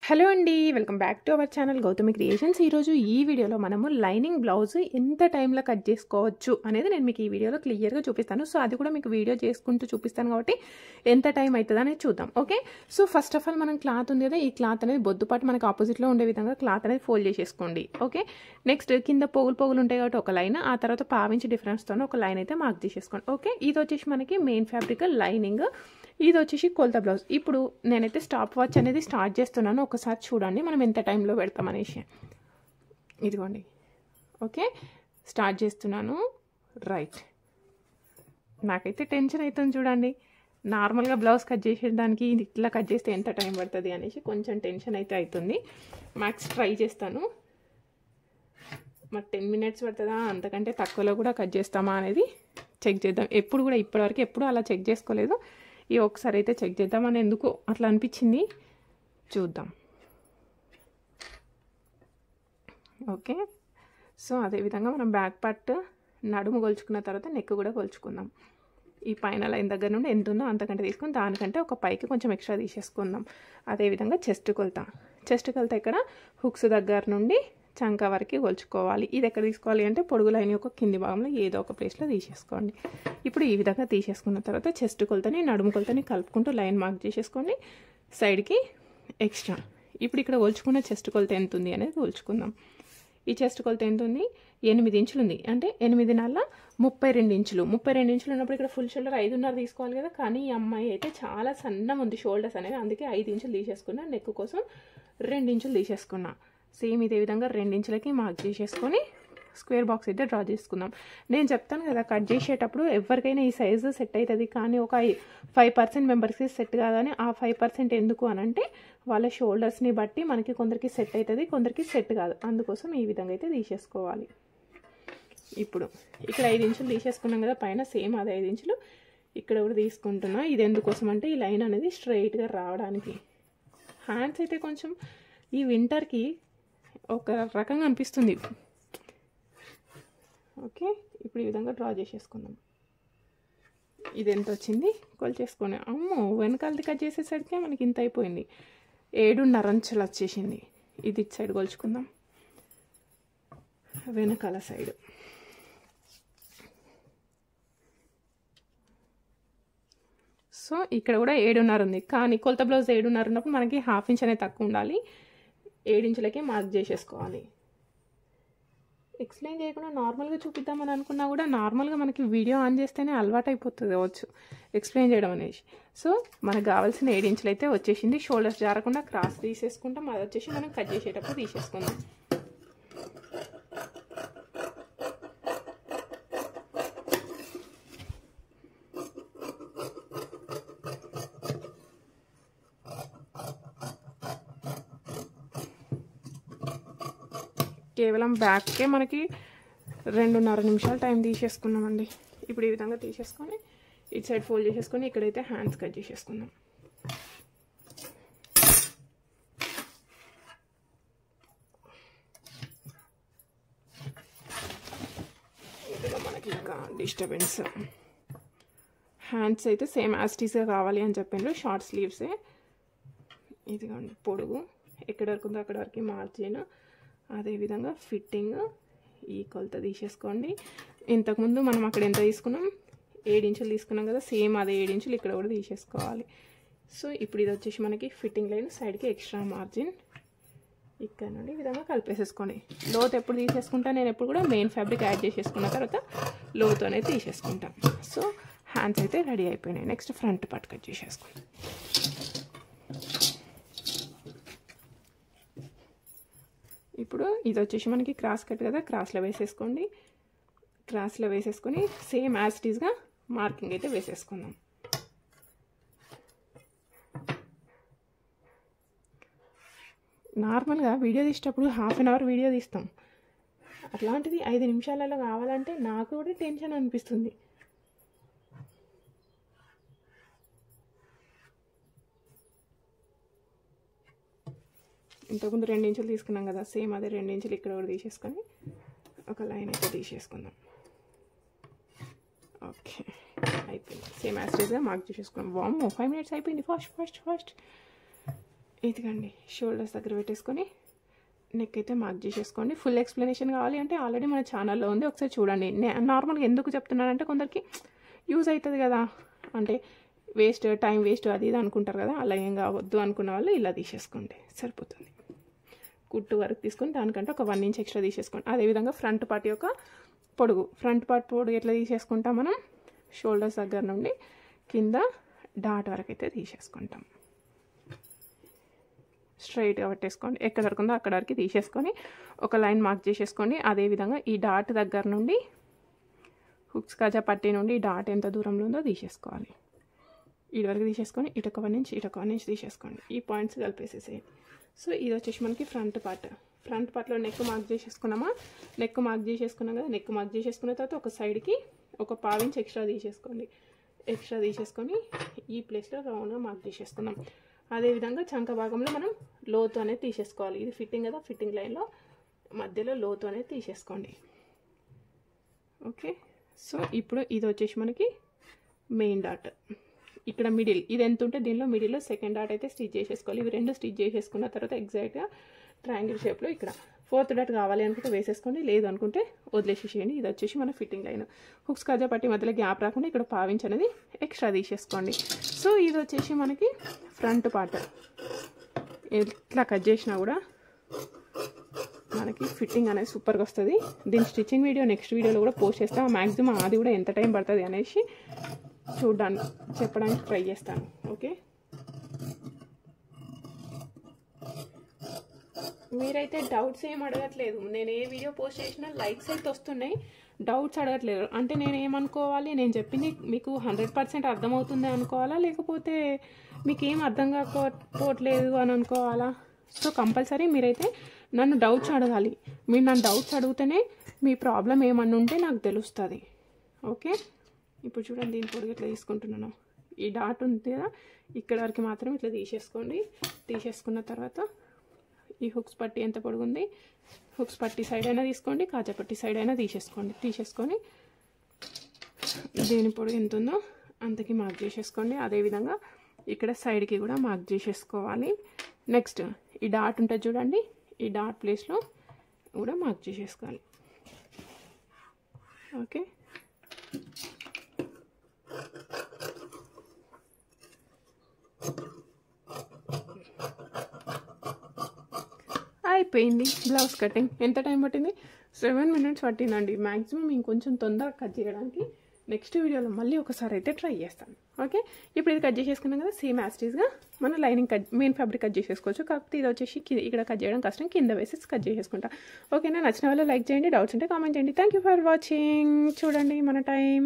Hello అండి, welcome back to our channel Gautami creations. ఈరోజు ఈ వీడియోలో మనము లైనింగ్ బ్లౌజ్ ఎంత టైంలో కట్ చేసుకోవచ్చు అనేది నేను మీకు ఈ వీడియోలో క్లియర్గా చూపిస్తాను. సో అది కూడా మీకు వీడియో చేసుకుంటూ చూపిస్తాను కాబట్టి ఎంత టైం అవుతుంది అనేది చూద్దాం. Okay, so first of all మనం క్లాత్ ఉంది కదా, ఈ క్లాత్ అనేది బొద్దుపాటు మనకు ఆపోజిట్లో ఉండే విధంగా క్లాత్ అనేది ఫోల్డ్ చేసేసుకోండి. ఓకే, నెక్స్ట్ కింద పోగులు ఉంటాయి కాబట్టి ఒక లైన్, ఆ తర్వాత పావించి డిఫరెన్స్తో ఒక లైన్ అయితే మార్క్ చేసేసుకోండి. ఓకే, ఇది వచ్చేసి మనకి మెయిన్ ఫ్యాబ్రిక్ లైనింగ్, ఇది వచ్చేసి కొలత బ్లౌజ్. ఇప్పుడు నేనైతే స్టాప్ వాచ్ అనేది స్టార్ట్ చేస్తున్నాను, ఒకసారి చూడండి మనం ఎంత టైంలో పెడతామనేసి. ఇదిగోండి, ఓకే స్టార్ట్ చేస్తున్నాను. రైట్, నాకైతే టెన్షన్ అవుతుంది చూడండి, నార్మల్గా బ్లౌజ్ కట్ చేసేదానికి ఇట్లా కట్ చేస్తే ఎంత టైం పడుతుంది అనేసి కొంచెం టెన్షన్ అయితే అవుతుంది. మ్యాక్స్ ట్రై చేస్తాను, మరి 10 minutes పడుతుందా అంతకంటే తక్కువలో కూడా కట్ చేస్తామా అనేది చెక్ చేద్దాం. ఎప్పుడు కూడా ఇప్పటివరకు ఎప్పుడు అలా చెక్ చేసుకోలేదు, ఈ ఒకసారి అయితే చెక్ చేద్దామని ఎందుకు అట్లా అనిపించింది, చూద్దాం. ఓకే, సో అదేవిధంగా మనం బ్యాక్ పార్ట్ నడుము కొలుచుకున్న తర్వాత నెక్ కూడా కొలుచుకుందాం. ఈ పైన లైన్ దగ్గర నుండి ఎంత ఉందో అంతకంటే తీసుకొని దానికంటే ఒక పైకి కొంచెం ఎక్స్ట్రా తీసేసుకుందాం. అదేవిధంగా చెస్ట్ కొలత ఇక్కడ హుక్స్ దగ్గర నుండి చంక వరకు కొలుచుకోవాలి. ఇది ఎక్కడ తీసుకోవాలి అంటే పొడుగు లైన్ యొక్క కింది భాగంలో ఏదో ఒక ప్లేస్లో తీసేసుకోండి. ఇప్పుడు ఈ విధంగా తీసేసుకున్న తర్వాత చెస్ట్ కొలతని నడుము కొలతని కలుపుకుంటూ లైన్ మార్క్ చేసేసుకోండి, సైడ్కి ఎక్స్ట్రా. ఇప్పుడు ఇక్కడ కొలుచుకున్న చెస్ట్ కొలత ఎంత ఉంది అనేది కొలుచుకుందాం. ఈ చెస్ట్ కొలత ఎంత ఉంది, 8 ఇంచులు ఉంది, అంటే 8 నాళ్ళ 32 ఇంచులు. 32 ఇంచులు ఉన్నప్పుడు ఇక్కడ ఫుల్ షోల్డర్ 5.5 తీసుకోవాలి కదా, కానీ ఈ అమ్మాయి అయితే చాలా సన్నం ఉంది షోల్డర్స్ అనేవి, అందుకే 5 ఇంచులు తీసేసుకున్నా. నెక్ కోసం 2 ఇంచులు తీసేసుకున్నా. సేమ్ ఇదే విధంగా 2 ఇంచులకి మార్క్ చేసేసుకొని స్క్వేర్ బాక్స్ అయితే డ్రా చేసుకుందాం. నేను చెప్తాను కదా, కట్ చేసేటప్పుడు ఎవరికైనా ఈ సైజు సెట్ అవుతుంది, కానీ ఒక 5% మెంబర్స్కి సెట్ కాదని. ఆ 5% ఎందుకు అని అంటే వాళ్ళ షోల్డర్స్ని బట్టి మనకి కొందరికి సెట్ అవుతుంది, కొందరికి సెట్ కాదు, అందుకోసం ఈ విధంగా అయితే తీసేసుకోవాలి. ఇప్పుడు ఇక్కడ 5 ఇంచులు తీసేసుకున్నాం కదా పైన, సేమ్ అదే 5 ఇంచులు ఇక్కడ కూడా తీసుకుంటున్నా. ఇది ఎందుకోసం అంటే ఈ లైన్ అనేది స్ట్రైట్గా రావడానికి. హ్యాండ్స్ అయితే కొంచెం ఈ వింటర్కి ఒక రకంగా అనిపిస్తుంది. ఓకే, ఇప్పుడు ఈ విధంగా డ్రా చేసేసుకుందాం. ఇది ఎంత వచ్చింది కొలిచేసుకొని, అమ్మో వెనకాలది కట్ చేసేసరికి మనకి ఇంత అయిపోయింది, 7.5 ఇంచులు వచ్చేసింది. ఇది ఇటు సైడ్ కొలుచుకుందాం, వెనకాల సైడ్. సో ఇక్కడ కూడా 7.5 ఉంది, కానీ కొలత బ్లౌజ్ 7.5 ఉన్నప్పుడు మనకి 1/2 ఇంచ్ అనేది తక్కువ ఉండాలి. 7 ఇంచులకే మార్క్ చేసేసుకోవాలి. ఎక్స్ప్లెయిన్ చేయకుండా నార్మల్గా చూపిద్దామని అనుకున్నా కూడా నార్మల్గా మనకి వీడియో ఆన్ చేస్తేనే అలవాటు అయిపోతుంది కావచ్చు ఎక్స్ప్లెయిన్ చేయడం అనేది. సో మనకు కావాల్సిన 7 ఇంచులు అయితే వచ్చేసింది. షోల్డర్స్ జారకుండా క్రాస్ తీసేసుకుంటాం, అది వచ్చేసి మనం కట్ చేసేటప్పుడు తీసేసుకుందాం. కేవలం బ్యాక్కే మనకి 2.5 నిమిషాలు టైం తీసేసుకున్నామండి. ఇప్పుడు ఈ విధంగా తీసేసుకొని ఇటు సైడ్ ఫోల్డ్ చేసేసుకొని ఇక్కడైతే హ్యాండ్స్ కట్ చేసేసుకుందాం. ఇదిగా మనకి ఇంకా డిస్టర్బెన్స్. హ్యాండ్స్ అయితే సేమ్ యాస్టీస్గా కావాలి అని చెప్పిండ్రు, షార్ట్ స్లీవ్సే. ఇదిగోండి పొడుగు ఎక్కడ వరకు ఉందో అక్కడ వరకు మార్జిన్, అదేవిధంగా ఫిట్టింగ్ ఈ కొలత తీసేసుకోండి. ఇంతకుముందు మనం అక్కడ ఎంత తీసుకున్నాం, 7 ఇంచులు తీసుకున్నాం కదా, సేమ్ అదే 7 ఇంచులు ఇక్కడ కూడా తీసేసుకోవాలి. సో ఇప్పుడు ఇది వచ్చేసి మనకి ఫిట్టింగ్ లైన్, సైడ్కి ఎక్స్ట్రా మార్జిన్ ఇక్కడ నుండి ఈ విధంగా కలిపేసేసుకోండి. లోతు ఎప్పుడు తీసేసుకుంటా, నేను ఎప్పుడు కూడా మెయిన్ ఫ్యాబ్రిక్ యాడ్ చేసేసుకున్న తర్వాత లోతు అనేది తీసేసుకుంటాం. సో హ్యాండ్స్ అయితే రెడీ అయిపోయినాయి. నెక్స్ట్ ఫ్రంట్ పార్ట్ కట్ చేసేసుకోండి. ఇప్పుడు ఇది వచ్చేసి మనకి క్రాస్ కట్ కదా, క్రాస్లో వేసేసుకోండి. క్రాస్లో వేసేసుకొని సేమ్ యాజ్ ఇట్ ఈస్గా మార్కింగ్ అయితే వేసేసుకుందాం. నార్మల్గా వీడియో తీసేటప్పుడు 1/2 అవర్ వీడియో తీస్తాం, అట్లాంటిది 5 నిమిషాలలో కావాలంటే నాకు కూడా టెన్షన్ అనిపిస్తుంది. ఇంతకుముందు 2 ఇంచులు తీసుకున్నాం కదా, సేమ్ అదే 2 ఇంచులు ఇక్కడ కూడా తీసేసుకొని ఒక లైన్ అయితే తీసేసుకుందాం. ఓకే, అయిపోయింది. సేమ్ యాస్టేజ్గా మార్క్ చేసేసుకున్నాం. వామ్మో 5 minutes అయిపోయింది, ఫాస్ట్. ఇదిగండి షోల్డర్స్ దగ్గర పెట్టేసుకొని నెక్ అయితే మార్క్ చేసేసుకోండి. ఫుల్ ఎక్స్ప్లెనేషన్ కావాలి అంటే ఆల్రెడీ మన ఛానల్లో ఉంది, ఒకసారి చూడండి. నార్మల్గా ఎందుకు చెప్తున్నానంటే కొందరికి యూజ్ అవుతుంది కదా, అంటే వేస్ట్ టైం వేస్ట్ అది ఇది అనుకుంటారు కదా, అలా ఏం కావద్దు అనుకున్న వాళ్ళు ఇలా తీసేసుకోండి సరిపోతుంది. కుట్టు వరకు తీసుకొని దానికంటే ఒక 1 ఇంచ్ ఎక్స్ట్రా తీసేసుకోండి. అదేవిధంగా ఫ్రంట్ పార్ట్ యొక్క పొడుగు, ఫ్రంట్ పార్ట్ పొడుగు ఎట్లా తీసేసుకుంటాం మనం, షోల్డర్స్ దగ్గర నుండి కింద డాట్ వరకు అయితే తీసేసుకుంటాం. స్ట్రైట్గా పెట్టేసుకోండి, ఎక్కడ వరకు ఉందో అక్కడ వరకు తీసేసుకొని ఒక లైన్ మార్క్ చేసేసుకోండి. అదేవిధంగా ఈ డాట్ దగ్గర నుండి హుక్స్ కాజా పట్టీ నుండి డాట్ ఎంత దూరంలో ఉందో తీసేసుకోవాలి. ఇటు వరకు తీసేసుకొని ఇటొక 1 ఇంచ్ ఇటొక 1 ఇంచ్ తీసేసుకోండి. ఈ పాయింట్స్ కలిపేసేసేయండి. సో ఇది వచ్చేసి మనకి ఫ్రంట్ పార్ట్లో నెక్ మార్క్ చేసేసుకున్నామా, నెక్ మార్క్ చేసేసుకున్నాం కదా, నెక్ మార్క్ చేసేసుకున్న తర్వాత ఒక సైడ్కి ఒక 1/2 ఇంచ్ ఎక్స్ట్రా తీసేసుకోండి. ఎక్స్ట్రా తీసేసుకొని ఈ ప్లేస్లో రౌండ్గా మార్క్ చేసేసుకుందాం. అదేవిధంగా చంక భాగంలో మనం లోతు అనేది తీసేసుకోవాలి. ఇది ఫిట్టింగ్ కదా, ఫిట్టింగ్ లైన్లో మధ్యలో లోతు అనేది తీసేసుకోండి. ఓకే, సో ఇప్పుడు ఇది వచ్చేసి మనకి మెయిన్ డాట్. ఇక్కడ మిడిల్ ఇది ఎంత ఉంటే దీనిలో మిడిల్లో సెకండ్ డాట్ అయితే స్టిచ్ చేసేసుకోవాలి. ఇవి రెండు స్టిచ్ చేసేసుకున్న తర్వాత ఎగ్జాక్ట్గా ట్రయాంగిల్ షేప్లో ఇక్కడ 4th డాట్ కావాలి అనుకుంటే వేసేసుకోండి, లేదు అనుకుంటే వదిలేసేసేయండి. ఇది వచ్చేసి మన ఫిట్టింగ్ లైన్. హుక్స్ కాజా పట్టి మధ్యలో గ్యాప్ రాకుండా ఇక్కడ 1/2 ఇంచ్ అనేది ఎక్స్ట్రా తీసేసుకోండి. సో ఇది వచ్చేసి మనకి ఫ్రంట్ పార్ట్. ఇట్లా కట్ చేసినా కూడా మనకి ఫిట్టింగ్ అనేది సూపర్గా వస్తుంది. దీని స్టిచ్చింగ్ వీడియో నెక్స్ట్ వీడియోలో కూడా పోస్ట్ చేస్తాం. మ్యాక్సిమం అది కూడా ఎంత టైం పడుతుంది అనేసి చెప్పడానికి ట్రై చేస్తాను. ఓకే, మీరైతే డౌట్స్ ఏం అడగట్లేదు. నేను ఏ వీడియో పోస్ట్ చేసినా లైక్స్ అయితే వస్తున్నాయి, డౌట్స్ అడగట్లేదు. అంటే నేను ఏమనుకోవాలి, నేను చెప్పింది మీకు 100% అర్థమవుతుంది అనుకోవాలా, లేకపోతే మీకు ఏం అర్థం కాకపోవట్లేదు అని అనుకోవాలా? సో కంపల్సరీ మీరైతే నన్ను డౌట్స్ అడగాలి. మీరు నన్ను డౌట్స్ అడిగితేనే మీ ప్రాబ్లం ఏమన్నా ఉంటే నాకు తెలుస్తుంది. ఓకే, ఇప్పుడు చూడండి దీని పొడుగు ఇట్లా తీసుకుంటున్నాను. ఈ డాట్ ఉంది కదా, ఇక్కడ వరకు మాత్రం ఇట్లా తీసేసుకోండి. తీసేసుకున్న తర్వాత ఈ హుక్స్ పట్టి ఎంత పొడుగుంది, హుక్స్ పట్టి సైడ్ అయినా తీసుకోండి, కాజా పట్టి సైడ్ అయినా తీసేసుకొని దీని పొడుగు ఎంత ఉందో అంతకి మార్క్ చేసేసుకోండి. అదేవిధంగా ఇక్కడ సైడ్కి కూడా మార్క్ చేసేసుకోవాలి. నెక్స్ట్ ఈ డాట్ ఉంటుంది చూడండి, ఈ డాట్ ప్లేస్లో కూడా మార్క్ చేసేసుకోవాలి. ఓకే, అయిపోయింది బ్లౌజ్ కటింగ్. ఎంత టైం పట్టింది? 7 minutes పట్టిందండి. మ్యాక్సిమం ఇంకొంచెం తొందరగా కట్ చేయడానికి నెక్స్ట్ వీడియోలో మళ్ళీ ఒకసారి అయితే ట్రై చేస్తాను. ఓకే, ఇప్పుడు ఇది కట్ చేసేసుకున్నాం కదా, సేమ్ యాస్టీస్గా మన లైనింగ్ మెయిన్ ఫ్యాబ్రిక్ కట్ చేసేసుకోవచ్చు. కాకపోతే ఇది వచ్చేసి ఇక్కడ కట్ చేయడం కష్టం, కింద వేసి కట్ చేసేసుకుంటా. ఓకేనా, నచ్చిన వాళ్ళు లైక్ చేయండి, డౌట్స్ ఉంటే కామెంట్ చేయండి. Thank you for watching. చూడండి మన టైం